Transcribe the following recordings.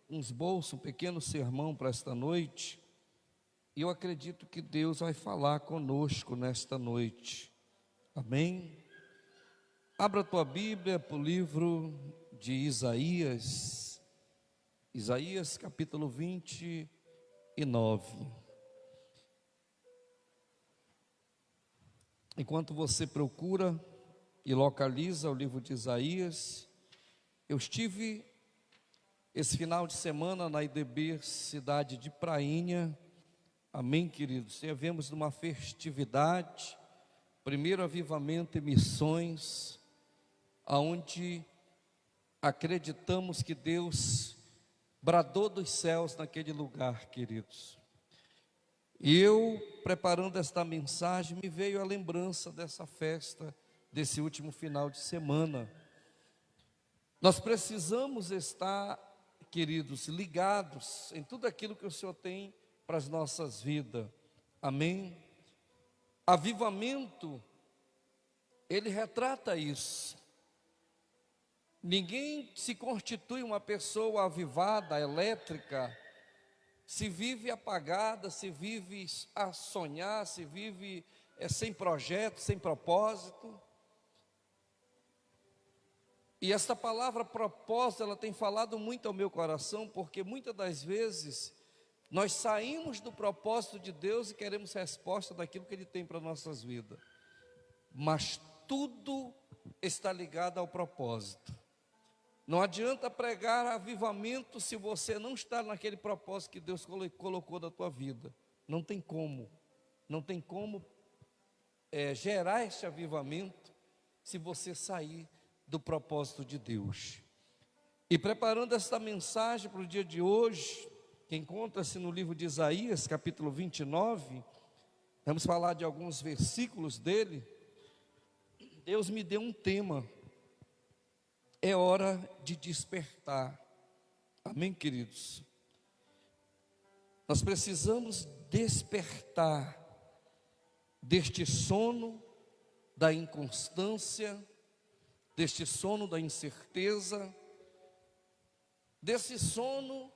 um esboço, um pequeno sermão para esta noite, e eu acredito que Deus vai falar conosco nesta noite. Amém? Abra a tua Bíblia para o livro de Isaías, Isaías capítulo 29. Enquanto você procura e localiza o livro de Isaías, eu estive esse final de semana na IDB cidade de Prainha. Amém, queridos? Estivemos numa festividade, primeiro avivamento e missões, aonde acreditamos que Deus bradou dos céus naquele lugar, queridos. E eu, preparando esta mensagem, me veio a lembrança dessa festa, desse último final de semana. Nós precisamos estar, queridos, ligados em tudo aquilo que o Senhor tem para as nossas vidas. Amém? Avivamento, ele retrata isso. Ninguém se constitui uma pessoa avivada, elétrica, se vive apagada, se vive a sonhar, se vive sem projeto, sem propósito. E esta palavra propósito, ela tem falado muito ao meu coração, porque muitas das vezes nós saímos do propósito de Deus e queremos resposta daquilo que Ele tem para nossas vidas. Mas tudo está ligado ao propósito. Não adianta pregar avivamento se você não está naquele propósito que Deus colocou da tua vida. Não tem como gerar este avivamento se você sair do propósito de Deus. E preparando esta mensagem para o dia de hoje, que encontra-se no livro de Isaías, capítulo 29, vamos falar de alguns versículos dele. Deus me deu um tema: é hora de despertar. Amém, queridos? Nós precisamos despertar deste sono da inconstância, deste sono da incerteza, desse sono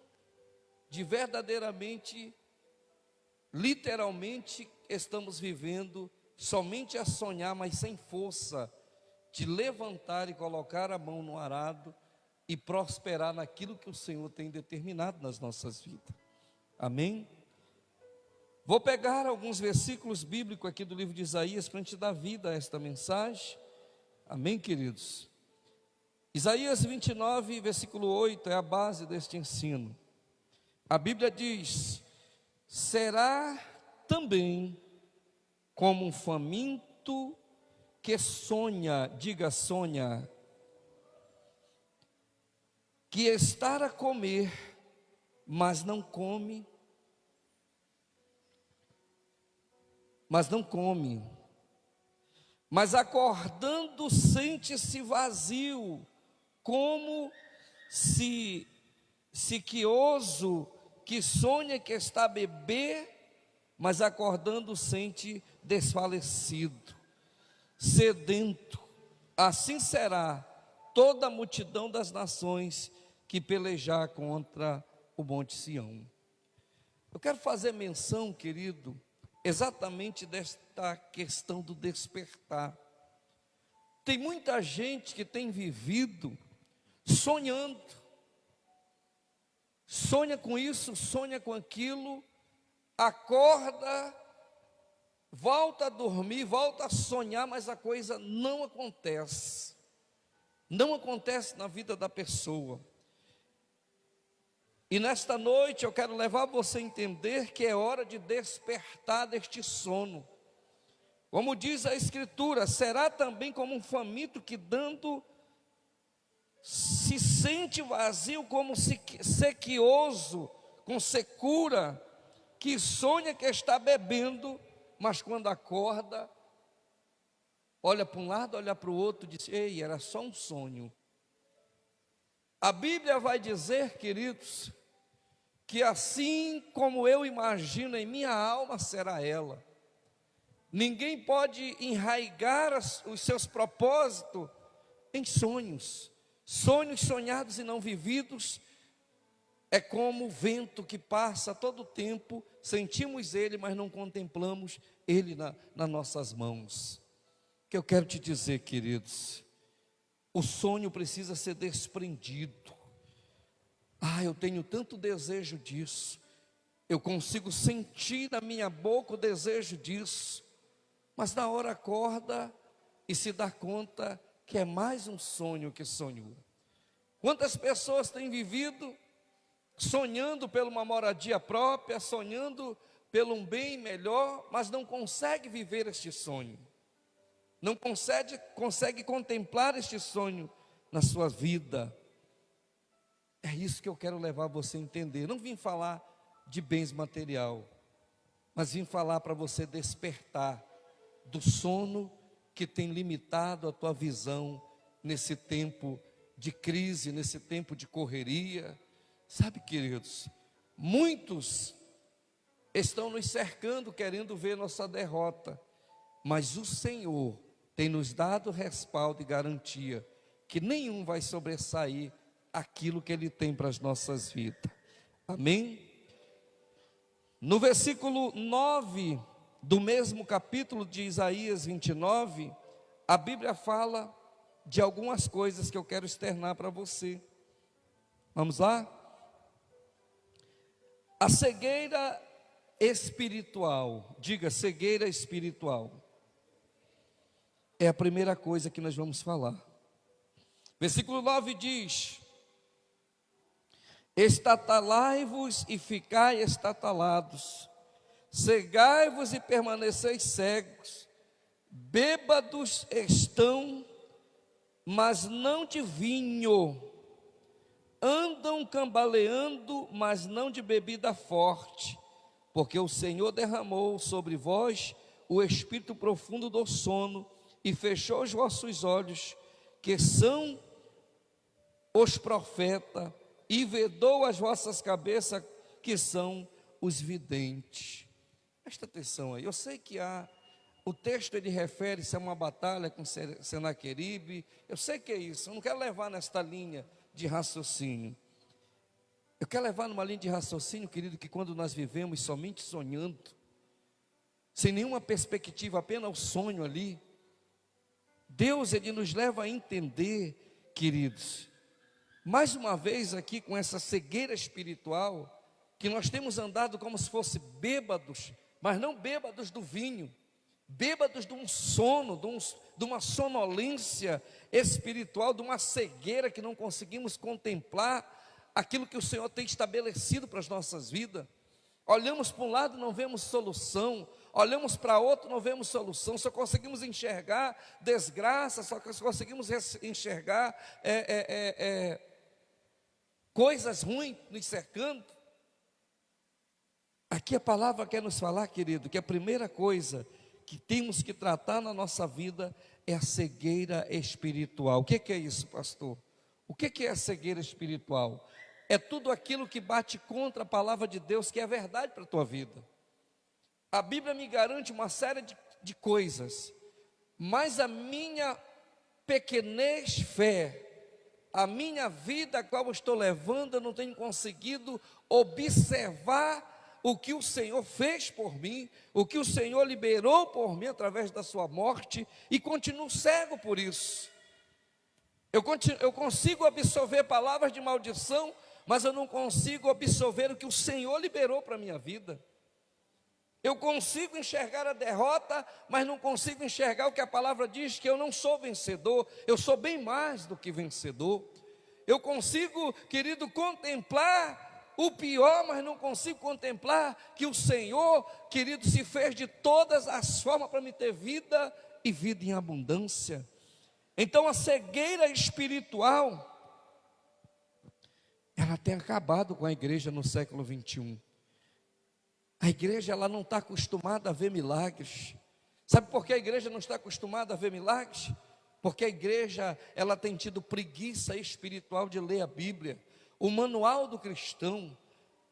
de verdadeiramente, literalmente, estamos vivendo somente a sonhar, mas sem força de levantar e colocar a mão no arado e prosperar naquilo que o Senhor tem determinado nas nossas vidas. Amém? Vou pegar alguns versículos bíblicos aqui do livro de Isaías para a gente dar vida a esta mensagem. Amém, queridos? Isaías 29, versículo 8 é a base deste ensino. A Bíblia diz: será também como um faminto que sonha, diga sonha, que está a comer, mas não come, mas acordando sente-se vazio, como se sequioso, que sonha que está a beber, mas acordando sente desfalecido, sedento. Assim será toda a multidão das nações que pelejar contra o Monte Sião. Eu quero fazer menção, querido, exatamente desta questão do despertar. Tem muita gente que tem vivido sonhando, sonha com isso, sonha com aquilo, acorda, volta a dormir, volta a sonhar, mas a coisa não acontece na vida da pessoa. E nesta noite eu quero levar você a entender que é hora de despertar deste sono. Como diz a Escritura, será também como um faminto que dando se sente vazio, como sequioso, com secura, que sonha que está bebendo, mas quando acorda, olha para um lado, olha para o outro, diz: ei, era só um sonho. A Bíblia vai dizer, queridos, que assim como eu imagino em minha alma, será ela. Ninguém pode enraigar os seus propósitos em sonhos sonhados e não vividos, é como o vento que passa a todo tempo, sentimos ele, mas não contemplamos ele nas nossas mãos. O que eu quero te dizer, queridos, o sonho precisa ser desprendido. Eu tenho tanto desejo disso, eu consigo sentir na minha boca o desejo disso, mas na hora acorda e se dá conta que é mais um sonho que sonhou. Quantas pessoas têm vivido sonhando por uma moradia própria, sonhando pelo um bem melhor, mas não consegue viver este sonho, não consegue contemplar este sonho na sua vida. É isso que eu quero levar você a entender. Não vim falar de bens material, mas vim falar para você despertar do sono que tem limitado a tua visão nesse tempo de crise, nesse tempo de correria. Sabe, queridos, muitos estão nos cercando querendo ver nossa derrota, mas o Senhor tem nos dado respaldo e garantia que nenhum vai sobressair aquilo que Ele tem para as nossas vidas. Amém? No versículo 9 do mesmo capítulo de Isaías 29, a Bíblia fala de algumas coisas que eu quero externar para você. Vamos lá? A cegueira espiritual, diga cegueira espiritual, é a primeira coisa que nós vamos falar. Versículo 9 diz: estatalai-vos e ficai estatalados, cegai-vos e permaneceis cegos, bêbados estão, mas não de vinho, andam cambaleando, mas não de bebida forte, porque o Senhor derramou sobre vós o espírito profundo do sono, e fechou os vossos olhos, que são os profetas, e vedou as vossas cabeças, que são os videntes. Presta atenção aí, eu sei que o texto ele refere-se a uma batalha com Senaqueribe, eu sei que é isso, eu não quero levar nesta linha de raciocínio. Eu quero levar numa linha de raciocínio, querido, que quando nós vivemos somente sonhando, sem nenhuma perspectiva, apenas o sonho ali, Deus ele nos leva a entender, queridos, mais uma vez aqui com essa cegueira espiritual, que nós temos andado como se fosse bêbados, mas não bêbados do vinho, bêbados de um sono, de uma sonolência espiritual, de uma cegueira que não conseguimos contemplar aquilo que o Senhor tem estabelecido para as nossas vidas. Olhamos para um lado, não vemos solução, olhamos para outro, não vemos solução, só conseguimos enxergar desgraça, só conseguimos enxergar coisas ruins nos cercando. Aqui a palavra quer nos falar, querido, que a primeira coisa que temos que tratar na nossa vida é a cegueira espiritual. O que é isso, pastor? O que é a cegueira espiritual? É tudo aquilo que bate contra a palavra de Deus, que é verdade para a tua vida. A Bíblia me garante uma série de coisas, mas a minha pequenez fé, a minha vida a qual eu estou levando, eu não tenho conseguido observar o que o Senhor fez por mim, o que o Senhor liberou por mim através da sua morte, e continuo cego por isso. Eu consigo absorver palavras de maldição, mas eu não consigo absorver o que o Senhor liberou para a minha vida. Eu consigo enxergar a derrota, mas não consigo enxergar o que a palavra diz, que eu não sou vencedor, eu sou bem mais do que vencedor. Eu consigo, querido, contemplar o pior, mas não consigo contemplar que o Senhor, querido, se fez de todas as formas para me ter vida e vida em abundância. Então a cegueira espiritual, ela tem acabado com a igreja no século 21. A igreja ela não está acostumada a ver milagres. Sabe por que a igreja não está acostumada a ver milagres? Porque a igreja ela tem tido preguiça espiritual de ler a Bíblia, o manual do cristão,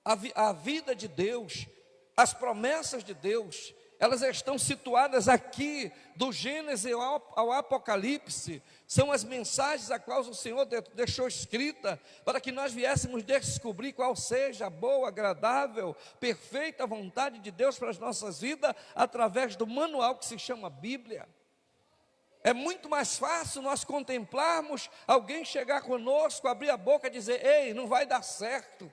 a vida de Deus, as promessas de Deus. elas estão situadas aqui, do Gênesis ao Apocalipse. São as mensagens a quais o Senhor deixou escrita, para que nós viéssemos descobrir qual seja a boa, agradável, perfeita vontade de Deus para as nossas vidas, através do manual que se chama Bíblia. É muito mais fácil nós contemplarmos alguém chegar conosco, abrir a boca e dizer: ei, não vai dar certo,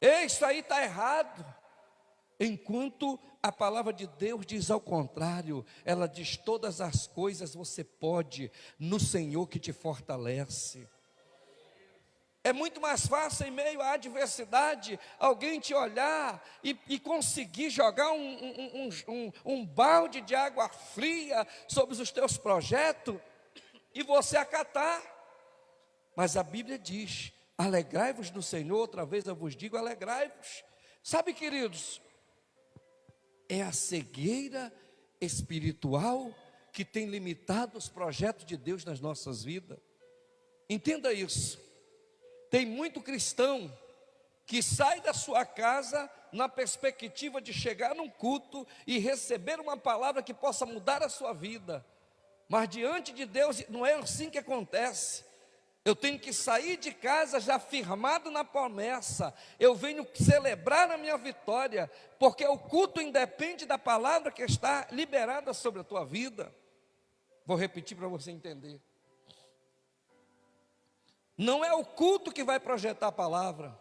ei, isso aí está errado. Enquanto a palavra de Deus diz ao contrário, ela diz: todas as coisas você pode no Senhor que te fortalece. É muito mais fácil, em meio à adversidade, alguém te olhar e conseguir jogar um balde de água fria sobre os teus projetos e você acatar. Mas a Bíblia diz: alegrai-vos no Senhor. Outra vez eu vos digo: alegrai-vos. Sabe, queridos, é a cegueira espiritual que tem limitado os projetos de Deus nas nossas vidas. Entenda isso. Tem muito cristão que sai da sua casa na perspectiva de chegar num culto e receber uma palavra que possa mudar a sua vida. Mas diante de Deus não é assim que acontece. Eu tenho que sair de casa já firmado na promessa. Eu venho celebrar a minha vitória, porque o culto independe da palavra que está liberada sobre a tua vida. Vou repetir para você entender. Não é o culto que vai projetar a palavra,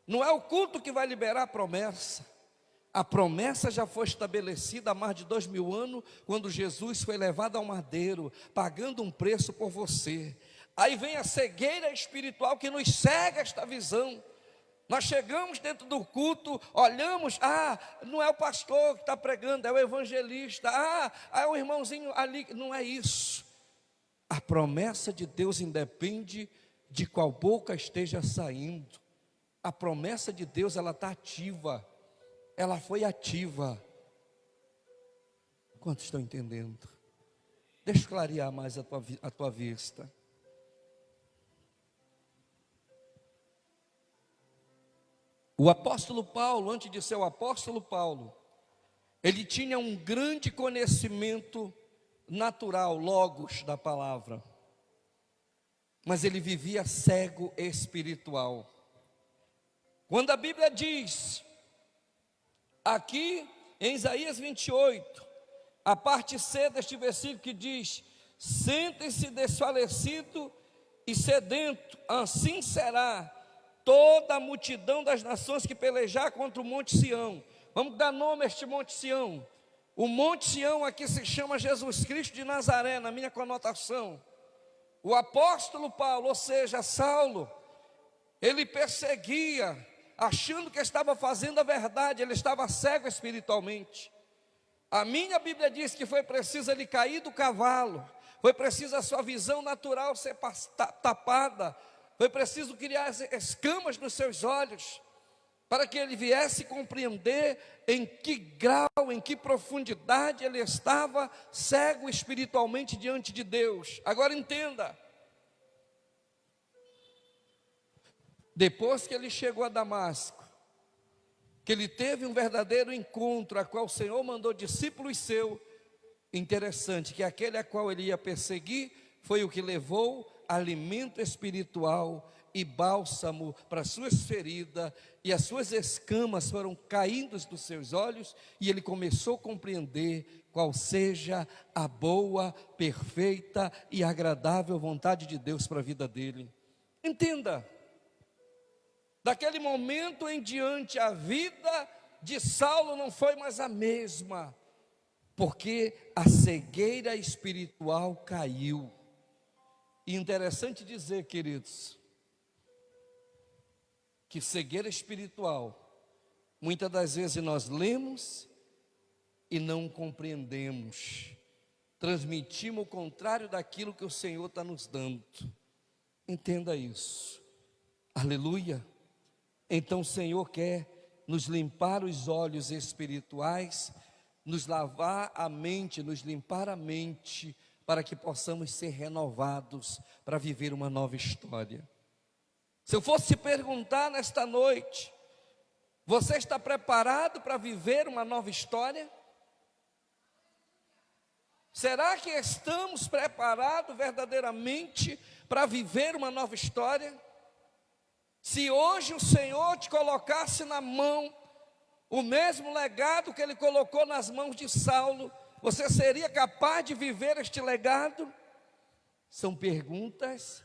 não é o culto que vai liberar a promessa. A promessa já foi estabelecida há mais de 2000 anos, quando Jesus foi levado ao madeiro, pagando um preço por você. Aí vem a cegueira espiritual que nos cega esta visão. Nós chegamos dentro do culto, olhamos: não é o pastor que está pregando, é o evangelista, é o irmãozinho ali. Não é isso. A promessa de Deus independe de qual boca esteja saindo. A promessa de Deus, ela está ativa. Ela foi ativa. Quantos estão entendendo? Deixa eu clarear mais a tua vista. O apóstolo Paulo, antes de ser o apóstolo Paulo, ele tinha um grande conhecimento natural, logos da palavra, mas ele vivia cego espiritual. Quando a Bíblia diz, aqui em Isaías 28, a parte C deste versículo que diz: sentem-se desfalecido e sedento, assim será toda a multidão das nações que pelejar contra o monte Sião. Vamos dar nome a este monte Sião. O monte Sião aqui se chama Jesus Cristo de Nazaré, na minha conotação. O apóstolo Paulo, ou seja, Saulo, ele perseguia, achando que estava fazendo a verdade, ele estava cego espiritualmente. A minha Bíblia diz que foi preciso ele cair do cavalo, foi preciso a sua visão natural ser tapada, foi preciso criar escamas nos seus olhos, para que ele viesse compreender em que grau, em que profundidade ele estava cego espiritualmente diante de Deus. Agora entenda, depois que ele chegou a Damasco, que ele teve um verdadeiro encontro, a qual o Senhor mandou discípulos seus, interessante, que aquele a qual ele ia perseguir, foi o que levou alimento espiritual e bálsamo para suas feridas, e as suas escamas foram caindo dos seus olhos, e ele começou a compreender qual seja a boa, perfeita e agradável vontade de Deus para a vida dele. Entenda, daquele momento em diante, a vida de Saulo não foi mais a mesma, porque a cegueira espiritual caiu. E interessante dizer, queridos, que cegueira espiritual, muitas das vezes nós lemos e não compreendemos, transmitimos o contrário daquilo que o Senhor está nos dando. Entenda isso. Aleluia. Então o Senhor quer nos limpar os olhos espirituais, nos lavar a mente, nos limpar a mente, para que possamos ser renovados para viver uma nova história. Se eu fosse te perguntar nesta noite, Você está preparado para viver uma nova história? Será que estamos preparados verdadeiramente para viver uma nova história? Se hoje o Senhor te colocasse na mão o mesmo legado que Ele colocou nas mãos de Saulo, você seria capaz de viver este legado? São perguntas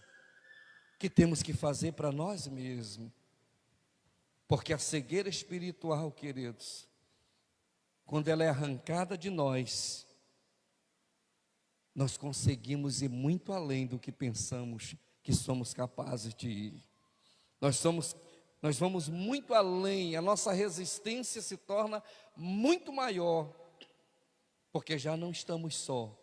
que temos que fazer para nós mesmos. Porque a cegueira espiritual, queridos, quando ela é arrancada de nós conseguimos ir muito além do que pensamos que somos capazes de ir. Nós vamos muito além, a nossa resistência se torna muito maior, porque já não estamos só.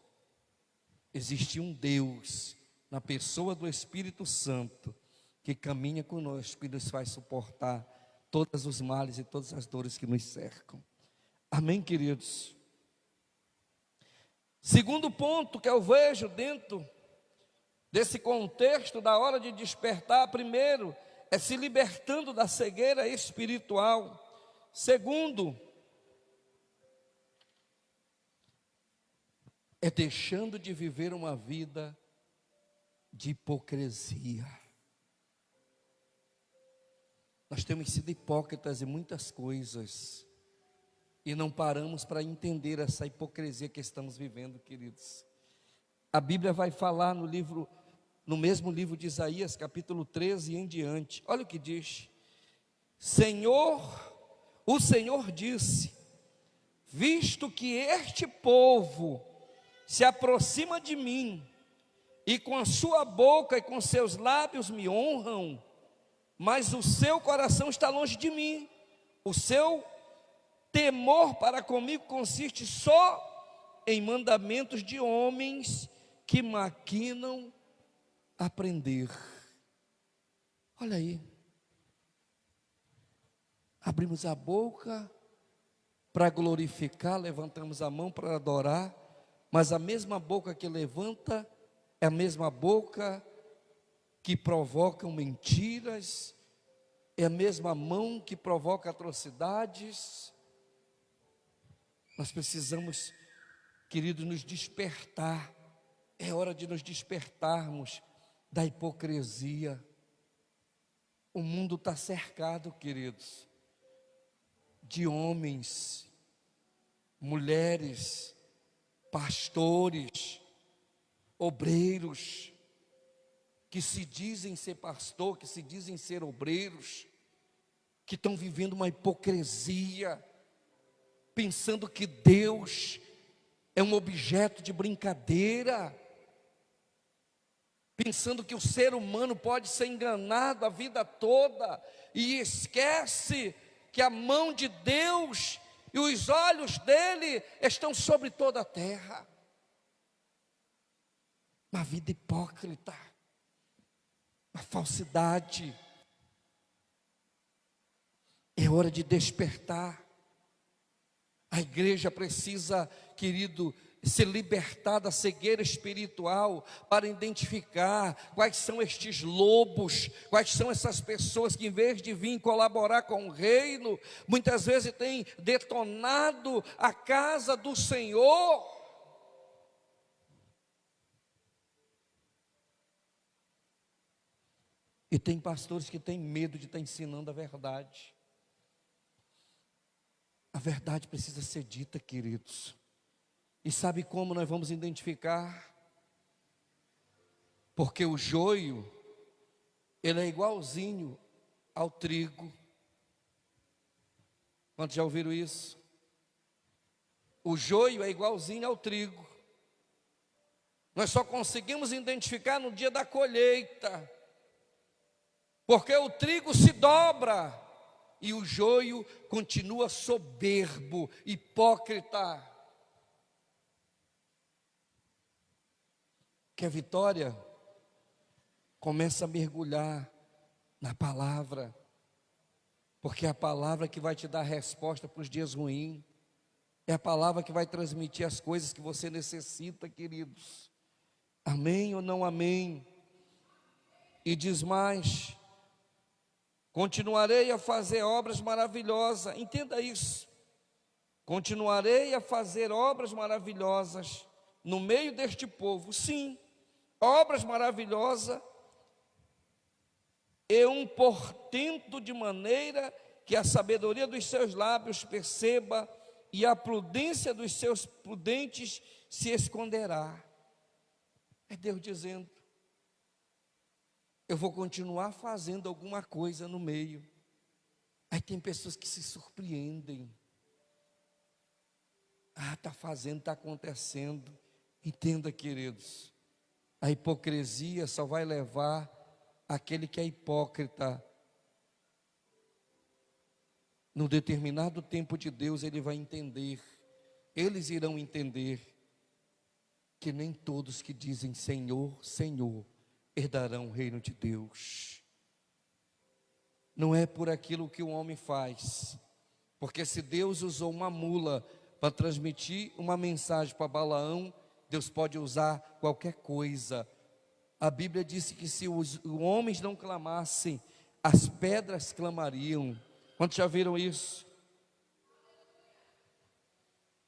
Existe um Deus, na pessoa do Espírito Santo, que caminha conosco e nos faz suportar todos os males e todas as dores que nos cercam. Amém, queridos? Segundo ponto que eu vejo dentro desse contexto da hora de despertar, primeiro, é se libertando da cegueira espiritual. Segundo, é deixando de viver uma vida de hipocrisia. Nós temos sido hipócritas em muitas coisas e não paramos para entender essa hipocrisia que estamos vivendo, queridos. A Bíblia vai falar no mesmo livro de Isaías, capítulo 13 e em diante. Olha o que diz: o Senhor disse: visto que este povo se aproxima de mim, e com a sua boca e com seus lábios me honram, mas o seu coração está longe de mim, o seu temor para comigo consiste só em mandamentos de homens que maquinam aprender. Olha aí, abrimos a boca para glorificar, levantamos a mão para adorar, mas a mesma boca que levanta é a mesma boca que provoca mentiras, é a mesma mão que provoca atrocidades. Nós precisamos, queridos, nos despertar. É hora de nos despertarmos da hipocrisia. O mundo está cercado, queridos, de homens, mulheres, pastores, obreiros, que se dizem ser pastor, que se dizem ser obreiros, que estão vivendo uma hipocrisia, pensando que Deus é um objeto de brincadeira, pensando que o ser humano pode ser enganado a vida toda, e esquece que a mão de Deus e os olhos dele estão sobre toda a terra. Uma vida hipócrita, uma falsidade. É hora de despertar. A igreja precisa, querido, se libertar da cegueira espiritual para identificar quais são estes lobos, quais são essas pessoas que, em vez de vir colaborar com o reino, muitas vezes têm detonado a casa do Senhor. E tem pastores que têm medo de estar ensinando a verdade. A verdade precisa ser dita, queridos. E sabe como nós vamos identificar? Porque o joio, ele é igualzinho ao trigo. Quantos já ouviram isso? O joio é igualzinho ao trigo. Nós só conseguimos identificar no dia da colheita, porque o trigo se dobra e o joio continua soberbo, hipócrita. Que a vitória começa a mergulhar na palavra, porque é a palavra que vai te dar resposta para os dias ruins, é a palavra que vai transmitir as coisas que você necessita, queridos. Amém ou não amém? E diz mais: continuarei a fazer obras maravilhosas. Entenda isso. Continuarei a fazer obras maravilhosas no meio deste povo. Sim, obras maravilosas e um portento de maneira que a sabedoria dos seus lábios perceba e a prudência dos seus prudentes se esconderá. É Deus dizendo: eu vou continuar fazendo alguma coisa no meio. Aí tem pessoas que se surpreendem. Está fazendo, está acontecendo. Entenda, queridos, a hipocrisia só vai levar aquele que é hipócrita. No determinado tempo de Deus, ele vai entender, eles irão entender, que nem todos que dizem Senhor, Senhor, herdarão o reino de Deus. Não é por aquilo que o homem faz, porque se Deus usou uma mula para transmitir uma mensagem para Balaão, Deus pode usar qualquer coisa. A Bíblia disse que se os homens não clamassem, as pedras clamariam. Quantos já viram isso?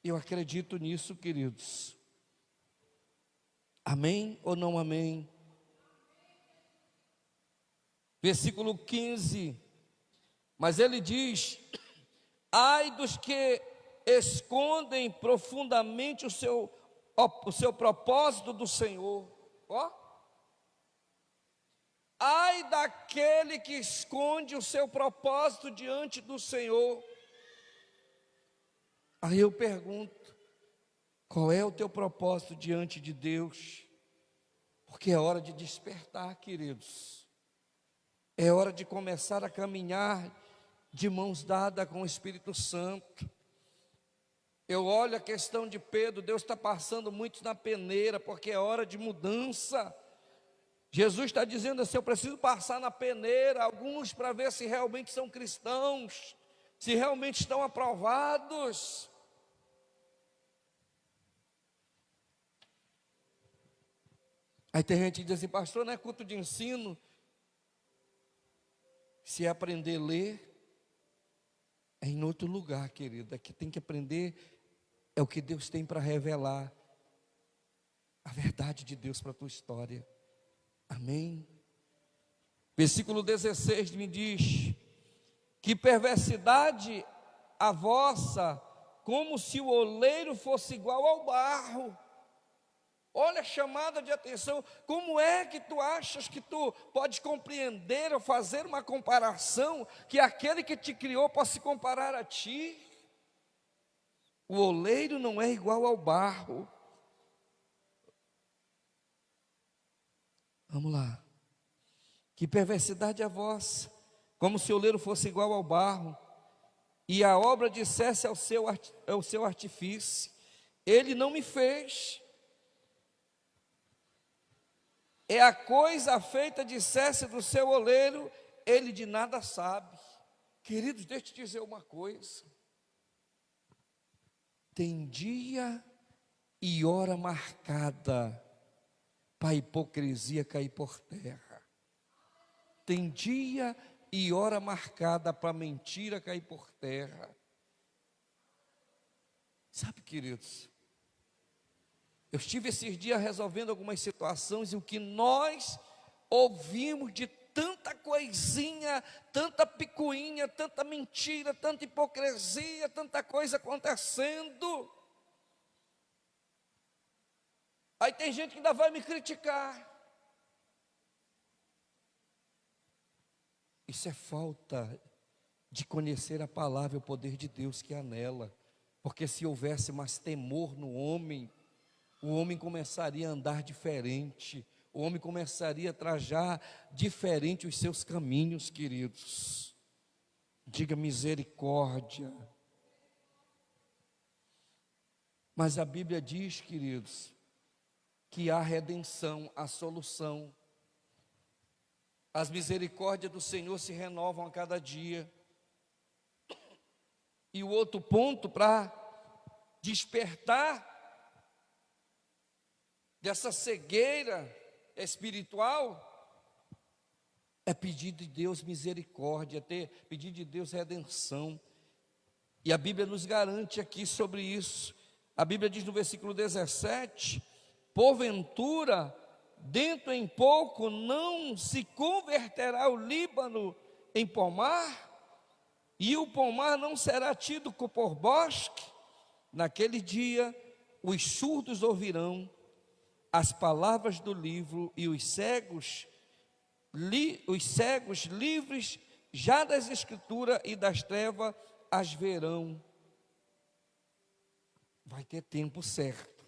Eu acredito nisso, queridos. Amém ou não amém? Versículo 15. Mas ele diz: ai dos que escondem profundamente o seu propósito do Senhor. Ó. Ai daquele que esconde o seu propósito diante do Senhor. Aí eu pergunto: qual é o teu propósito diante de Deus? Porque é hora de despertar, queridos. É hora de começar a caminhar de mãos dadas com o Espírito Santo. Eu olho a questão de Pedro, Deus está passando muito na peneira, porque é hora de mudança. Jesus está dizendo assim: eu preciso passar na peneira, alguns para ver se realmente são cristãos, se realmente estão aprovados. Aí tem gente que diz assim: pastor, não é culto de ensino? Se aprender a ler, é em outro lugar, querida. Aqui tem que aprender, é o que Deus tem para revelar, a verdade de Deus para a tua história. Amém? Versículo 16 me diz: que perversidade a vossa, como se o oleiro fosse igual ao barro. Olha a chamada de atenção. Como é que tu achas que tu pode compreender ou fazer uma comparação, que aquele que te criou possa se comparar a ti? O oleiro não é igual ao barro. Vamos lá. Que perversidade a vossa, como se o oleiro fosse igual ao barro, e a obra dissesse ao seu artifício: ele não me fez. É a coisa feita dissesse do seu oleiro: ele de nada sabe. Queridos, deixa eu te dizer uma coisa. Tem dia e hora marcada para a hipocrisia cair por terra. Tem dia e hora marcada para a mentira cair por terra. Sabe, queridos, eu estive esses dias resolvendo algumas situações, e o que nós ouvimos de tanta coisinha, tanta picuinha, tanta mentira, tanta hipocrisia, tanta coisa acontecendo. Aí tem gente que ainda vai me criticar. Isso é falta de conhecer a palavra e o poder de Deus que há nela. Porque se houvesse mais temor no homem, o homem começaria a andar diferente, o homem começaria a trajar diferente os seus caminhos, queridos. Diga misericórdia. Mas a Bíblia diz, queridos, que há redenção, há solução. As misericórdias do Senhor se renovam a cada dia. E o outro ponto para despertar dessa cegueira espiritual é pedir de Deus misericórdia, pedir de Deus redenção. E a Bíblia nos garante aqui sobre isso. A Bíblia diz no versículo 17: porventura, dentro em pouco não se converterá o Líbano em pomar, e o pomar não será tido por bosque? Naquele dia os surdos ouvirão as palavras do livro, e os cegos livres já das escrituras e das trevas as verão. Vai ter tempo certo.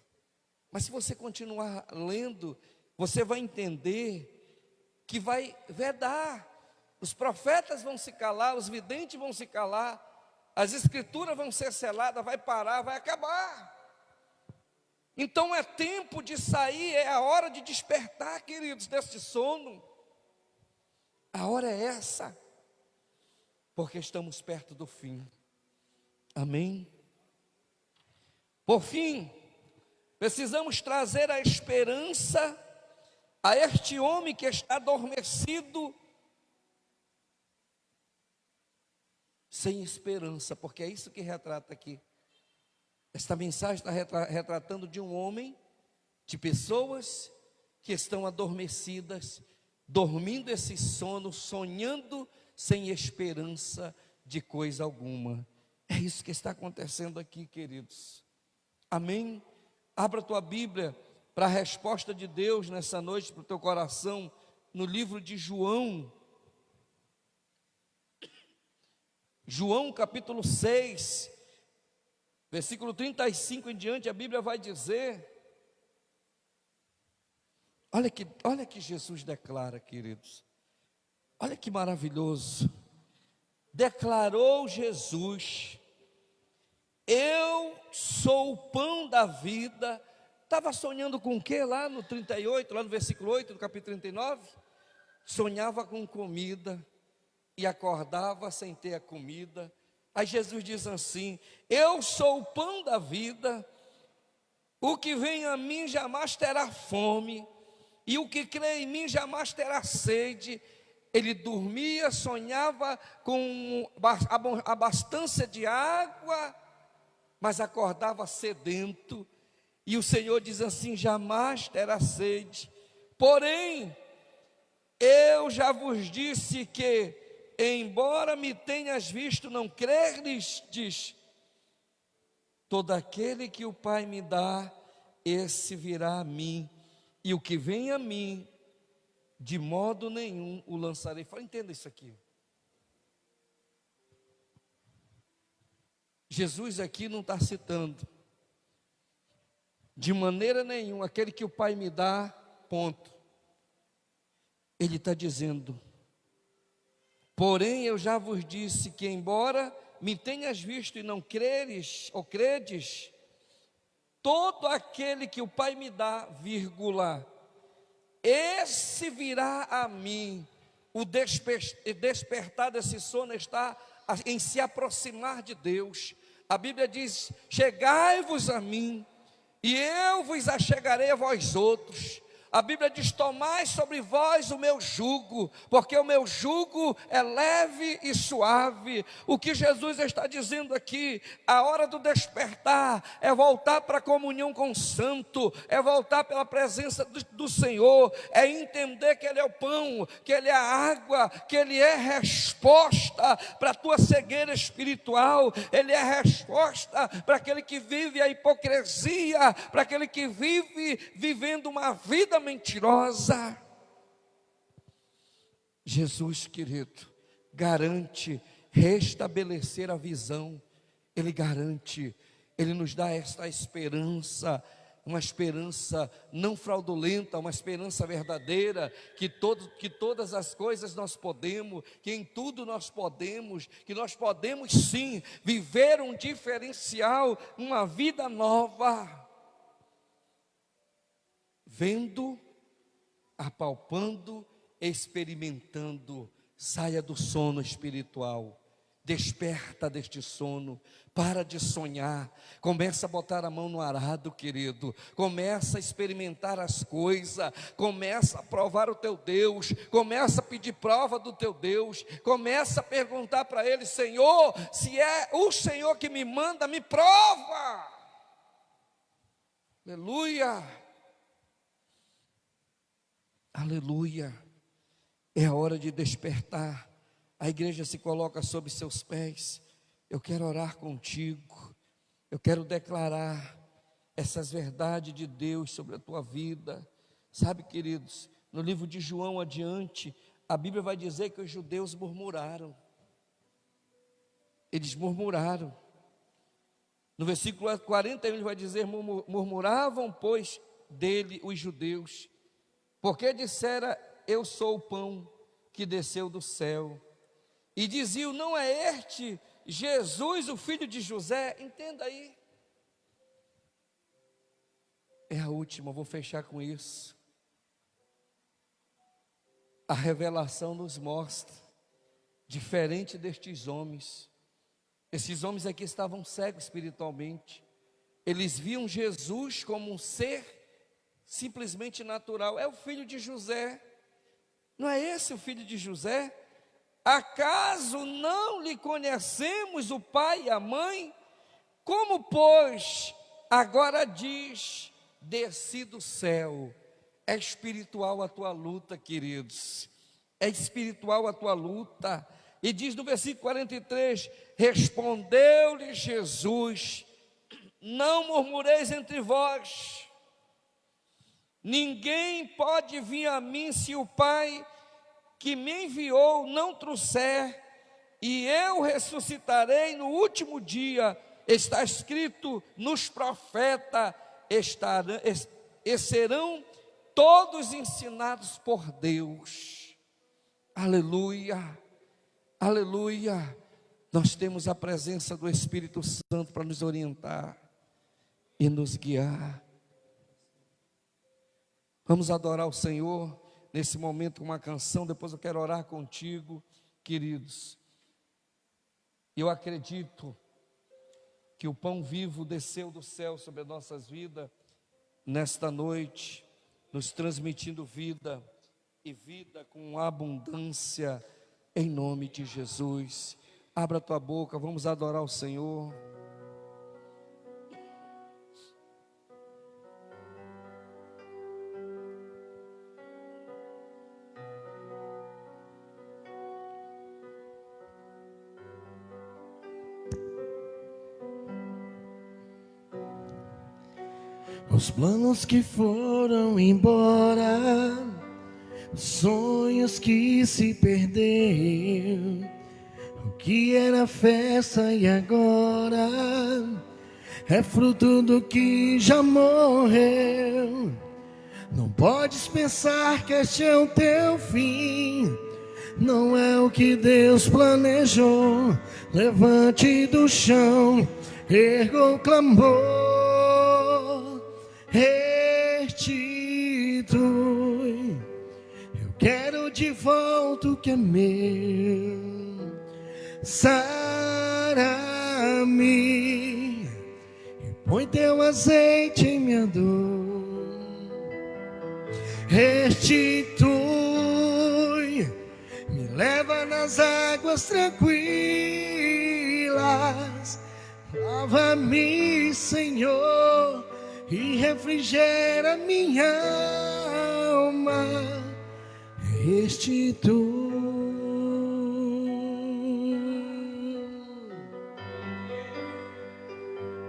Mas se você continuar lendo, você vai entender que vai vedar. Os profetas vão se calar, os videntes vão se calar, as escrituras vão ser seladas, vai parar, vai acabar. Então é tempo de sair, é a hora de despertar, queridos, desse sono. A hora é essa, porque estamos perto do fim. Amém? Por fim, precisamos trazer a esperança a este homem que está adormecido, sem esperança, porque é isso que retrata aqui. Esta mensagem está retratando de um homem, de pessoas que estão adormecidas, dormindo esse sono, sonhando sem esperança de coisa alguma. É isso que está acontecendo aqui, queridos. Amém? Abra a tua Bíblia para a resposta de Deus nessa noite, para o teu coração, no livro de João. João capítulo 6, versículo 35 em diante, a Bíblia vai dizer, olha que Jesus declara, queridos, olha que maravilhoso. Declarou Jesus: eu sou o pão da vida. Estava sonhando com o que lá no 38, lá no versículo 8 do capítulo 39? Sonhava com comida e acordava sem ter a comida. Aí Jesus diz assim: eu sou o pão da vida, o que vem a mim jamais terá fome, e o que crê em mim jamais terá sede. Ele dormia, sonhava com a abastança de água, mas acordava sedento. E o Senhor diz assim: jamais terá sede. Porém, eu já vos disse que, embora me tenhas visto, não crerdes. Todo aquele que o Pai me dá, esse virá a mim, e o que vem a mim, de modo nenhum o lançarei. Entenda isso aqui. Jesus aqui não está citando, de maneira nenhuma, aquele que o Pai me dá, ponto. Ele está dizendo: porém eu já vos disse que, embora me tenhas visto e não creres ou credes, todo aquele que o Pai me dá, vírgula, esse virá a mim. O despertar desse sono está em se aproximar de Deus. A Bíblia diz: chegai-vos a mim, e eu vos achegarei a vós outros. A Bíblia diz: tomai sobre vós o meu jugo, porque o meu jugo é leve e suave. O que Jesus está dizendo aqui, a hora do despertar é voltar para a comunhão com o Santo, é voltar pela presença do Senhor, é entender que Ele é o pão, que Ele é a água, que Ele é resposta para a tua cegueira espiritual, Ele é resposta para aquele que vive a hipocrisia, para aquele que vive vivendo uma vida mentirosa. Jesus, querido, garante restabelecer a visão. Ele garante, Ele nos dá esta esperança, uma esperança não fraudulenta, uma esperança verdadeira, que todas as coisas nós podemos, que em tudo nós podemos, que nós podemos sim viver um diferencial, uma vida nova. Vendo, apalpando, experimentando. Saia do sono espiritual Desperta deste sono, para de sonhar, começa a botar a mão no arado, querido, começa a experimentar as coisas, começa a provar o teu Deus, começa a pedir prova do teu Deus, começa a perguntar para Ele: Senhor, se é o Senhor que me manda, me prova. Aleluia, aleluia. É a hora de despertar. A igreja se coloca sob seus pés. Eu quero orar contigo. Eu quero declarar essas verdades de Deus sobre a tua vida. Sabe, queridos, no livro de João adiante, a Bíblia vai dizer que os judeus murmuraram. Eles murmuraram. No versículo 41 ele vai dizer: murmuravam, pois, dele os judeus, porque dissera: eu sou o pão que desceu do céu. E diziam: não é este Jesus, o filho de José? Entenda aí. É a última, vou fechar com isso. A revelação nos mostra, diferente destes homens, esses homens aqui estavam cegos espiritualmente. Eles viam Jesus como um ser simplesmente natural. É o filho de José. Não é esse o filho de José? Acaso não lhe conhecemos o pai e a mãe? Como, pois, agora diz: desci do céu? É espiritual a tua luta, queridos. É espiritual a tua luta. E diz no versículo 43: respondeu-lhe Jesus: não murmureis entre vós. Ninguém pode vir a mim se o Pai que me enviou não trouxer, e eu ressuscitarei no último dia. Está escrito nos profetas, e serão todos ensinados por Deus. Aleluia, aleluia. Nós temos a presença do Espírito Santo para nos orientar e nos guiar. Vamos adorar o Senhor nesse momento com uma canção. Depois eu quero orar contigo, queridos. Eu acredito que o pão vivo desceu do céu sobre as nossas vidas nesta noite, nos transmitindo vida e vida com abundância, em nome de Jesus. Abra a tua boca, vamos adorar o Senhor. Os planos que foram embora, os sonhos que se perderam, o que era festa e agora é fruto do que já morreu. Não podes pensar que este é o teu fim, não é o que Deus planejou. Levante do chão, erga o clamor, restitui. Eu quero de volta o que é meu. Sara-me e põe teu azeite em minha dor. Restitui, me leva nas águas tranquilas. Lava-me, Senhor, e refrigera minha alma. Restitui.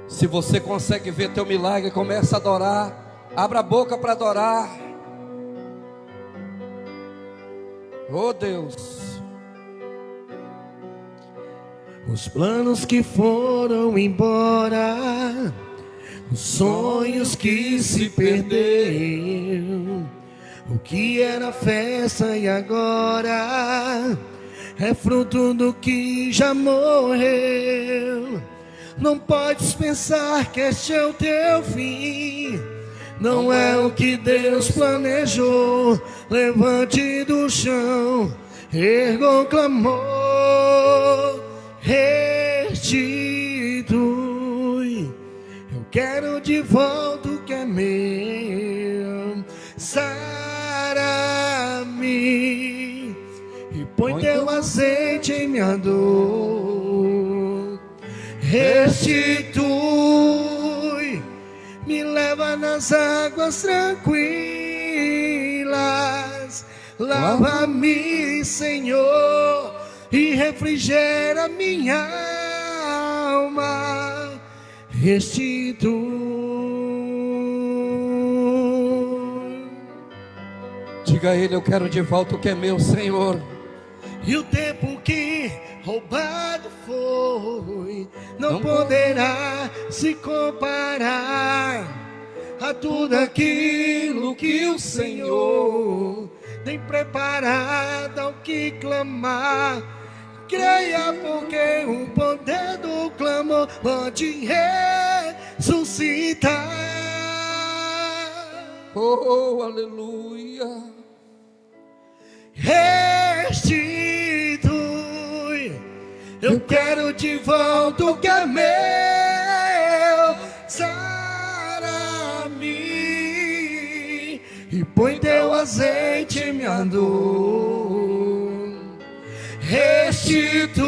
Se você consegue ver teu milagre, começa a adorar. Abra a boca para adorar. Oh Deus. Os planos que foram embora, os sonhos que se perderam, o que era festa e agora é fruto do que já morreu. Não podes pensar que este é o teu fim, não é o que Deus planejou. Levante do chão, erga o clamor, restitui. Eu quero de volta o que é meu. Sara-me e põe teu azeite em minha dor. Restitui, me leva nas águas tranquilas. Lava-me, Senhor, e refrigera minha alma. Restitui. Diga a Ele: eu quero de volta o que é meu, Senhor. E o tempo que roubado foi não poderá se comparar a tudo aquilo que o Senhor tem preparado ao que clamar. Creia, porque o poder do clamor pode ressuscitar. Oh, aleluia. Restitui, eu quero de volta o que é meu. Sara-me e põe teu azeite em minha dor. Restitui,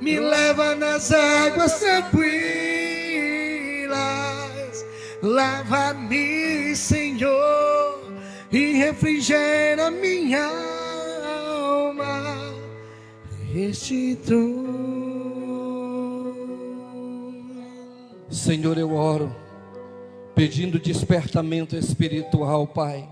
me leva nas águas tranquilas. Lava-me, Senhor, e refrigera minha alma. Restitui. Senhor, eu oro pedindo despertamento espiritual, Pai.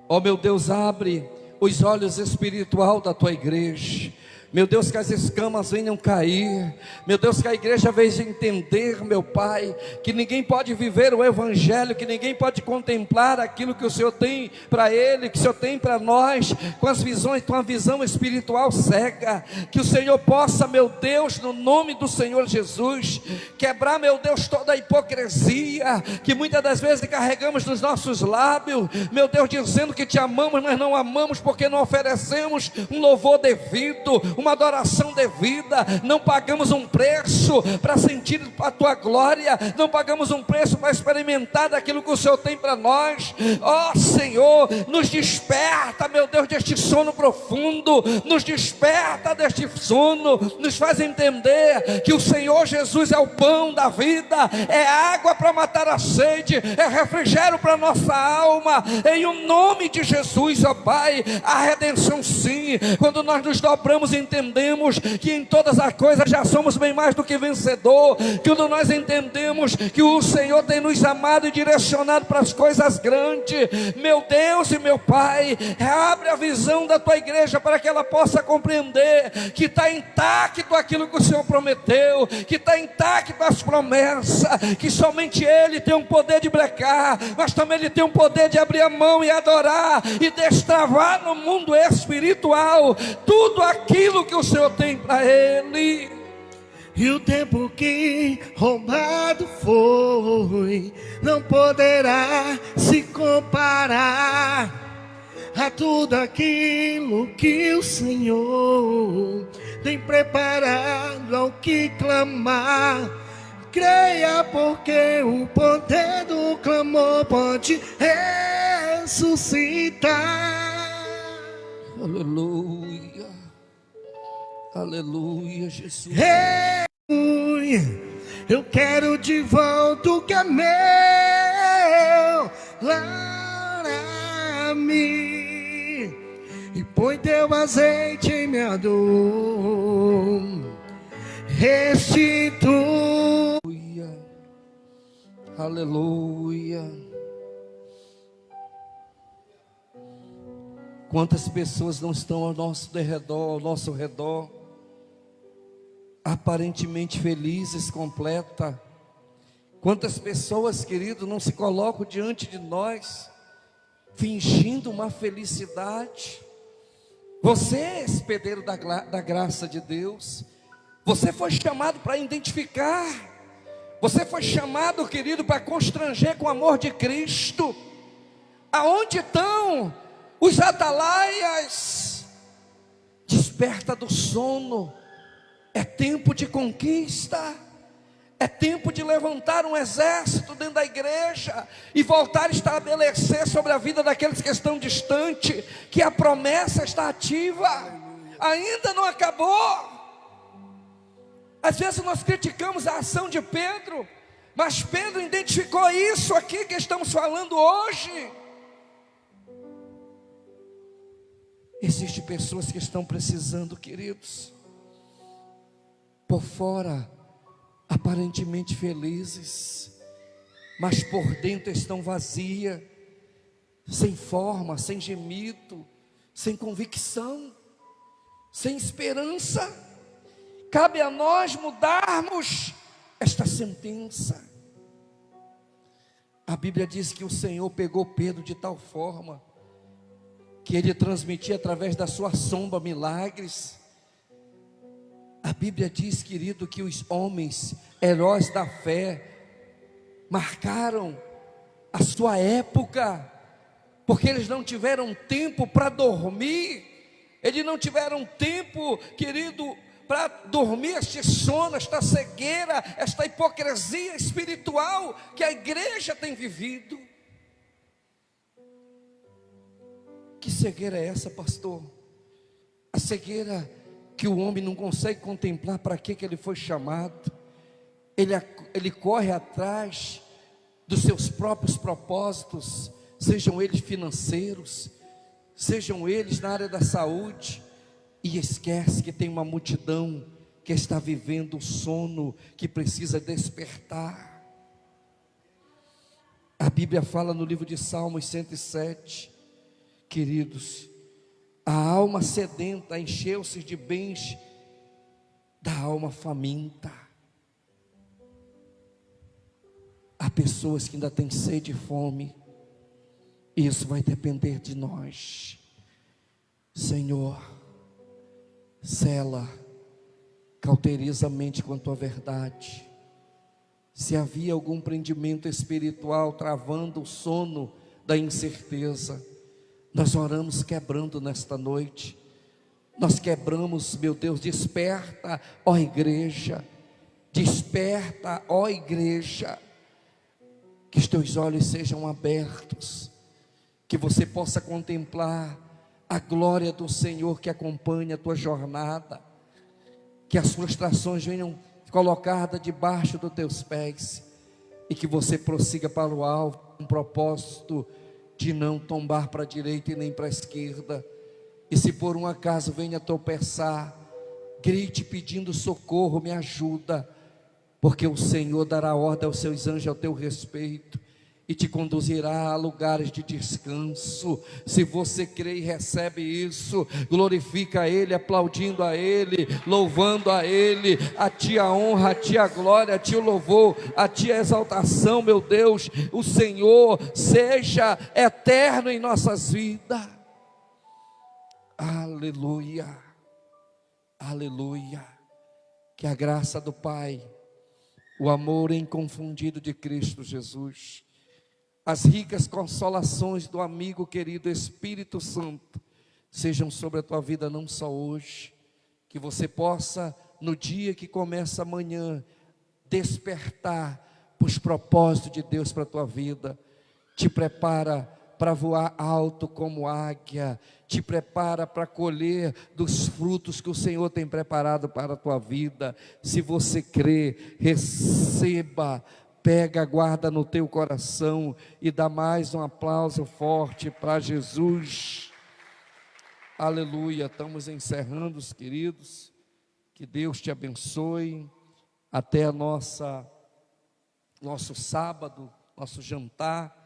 Ó meu Deus, abre os olhos espiritual da tua igreja. Meu Deus, que as escamas venham cair. Meu Deus, que a igreja veja entender, meu Pai, que ninguém pode viver o evangelho, que ninguém pode contemplar aquilo que o Senhor tem para ele, que o Senhor tem para nós, com as visões, com a visão espiritual cega. Que o Senhor possa, meu Deus, no nome do Senhor Jesus, quebrar, meu Deus, toda a hipocrisia que muitas das vezes carregamos nos nossos lábios, meu Deus, dizendo que te amamos, mas não amamos porque não oferecemos um louvor devido, uma adoração devida. Não pagamos um preço para sentir a tua glória, não pagamos um preço para experimentar daquilo que o Senhor tem para nós. Ó Senhor, nos desperta, meu Deus, deste sono profundo, nos desperta deste sono, nos faz entender que o Senhor Jesus é o pão da vida, é água para matar a sede, é refrigério para nossa alma. Em o nome de Jesus, ó Pai, a redenção sim, quando nós nos dobramos, entendemos que em todas as coisas já somos bem mais do que vencedor, quando nós entendemos que o Senhor tem nos amado e direcionado para as coisas grandes. Meu Deus e meu Pai, abre a visão da tua igreja para que ela possa compreender que está intacto aquilo que o Senhor prometeu, que está intacto as promessas, que somente Ele tem um poder de brecar, mas também Ele tem um poder de abrir a mão e adorar e destravar no mundo espiritual tudo aquilo que o Senhor tem para ele. E o tempo que roubado foi não poderá se comparar a tudo aquilo que o Senhor tem preparado ao que clamar. Creia, porque o poder do clamor pode ressuscitar. Aleluia. Aleluia, Jesus. Eu quero de volta o que é meu. Lara-me e põe teu azeite em minha dor. Restitui. Aleluia. Quantas pessoas não estão ao nosso redor, aparentemente felizes, completa. Quantas pessoas, querido, não se colocam diante de nós, fingindo uma felicidade. Você é hospedeiro da graça de Deus. Você foi chamado para identificar. Você foi chamado, querido, para constranger com o amor de Cristo. Aonde estão os atalaias? desperta do sono. É tempo de conquista. É tempo de levantar um exército dentro da igreja e voltar a estabelecer sobre a vida daqueles que estão distantes que a promessa está ativa. Ainda não acabou. Às vezes nós criticamos a ação de Pedro, mas Pedro identificou isso aqui que estamos falando hoje. Existem pessoas que estão precisando, queridos, por fora aparentemente felizes, mas por dentro estão vazias, sem forma, sem gemido, sem convicção, sem esperança. Cabe a nós mudarmos esta sentença. A Bíblia diz que o Senhor pegou Pedro de tal forma que ele transmitia através da sua sombra milagres. A Bíblia diz, querido, que os homens, heróis da fé, marcaram a sua época, porque eles não tiveram tempo para dormir, eles não tiveram tempo, querido, para dormir este sono, esta cegueira, esta hipocrisia espiritual que a igreja tem vivido. Que cegueira é essa, pastor? A cegueira que o homem não consegue contemplar para que ele foi chamado. Ele corre atrás dos seus próprios propósitos, sejam eles financeiros, sejam eles na área da saúde, e esquece que tem uma multidão que está vivendo o sono, que precisa despertar. A Bíblia fala no livro de Salmos 107, queridos, a alma sedenta encheu-se de bens da alma faminta. Há pessoas que ainda têm sede e fome, e isso vai depender de nós. Senhor, sela, cauteriza a mente com a tua verdade. Se havia algum prendimento espiritual travando o sono da incerteza, nós oramos quebrando nesta noite. Nós quebramos, meu Deus, desperta, ó igreja, desperta, ó igreja, que os teus olhos sejam abertos, que você possa contemplar a glória do Senhor que acompanha a tua jornada, que as frustrações venham colocadas debaixo dos teus pés, e que você prossiga para o alvo, com um propósito de não tombar para a direita e nem para a esquerda. E se por um acaso venha tropeçar, grite pedindo socorro, me ajuda, porque o Senhor dará ordem aos seus anjos ao teu respeito, e te conduzirá a lugares de descanso. Se você crê e recebe isso, glorifica a Ele, aplaudindo a Ele, louvando a Ele. A Ti a honra, a Ti a glória, a Ti o louvor, a Ti a exaltação, meu Deus. O Senhor seja eterno em nossas vidas. Aleluia, aleluia. Que a graça do Pai, o amor inconfundido de Cristo Jesus, as ricas consolações do amigo querido Espírito Santo sejam sobre a tua vida, não só hoje, que você possa, no dia que começa amanhã, despertar para os propósitos de Deus para a tua vida. Te prepara para voar alto como águia, te prepara para colher dos frutos que o Senhor tem preparado para a tua vida. Se você crê, receba, pega, guarda no teu coração e dá mais um aplauso forte para Jesus. Aleluia. Estamos encerrando, os queridos. Que Deus te abençoe. Até a nosso sábado, nosso jantar.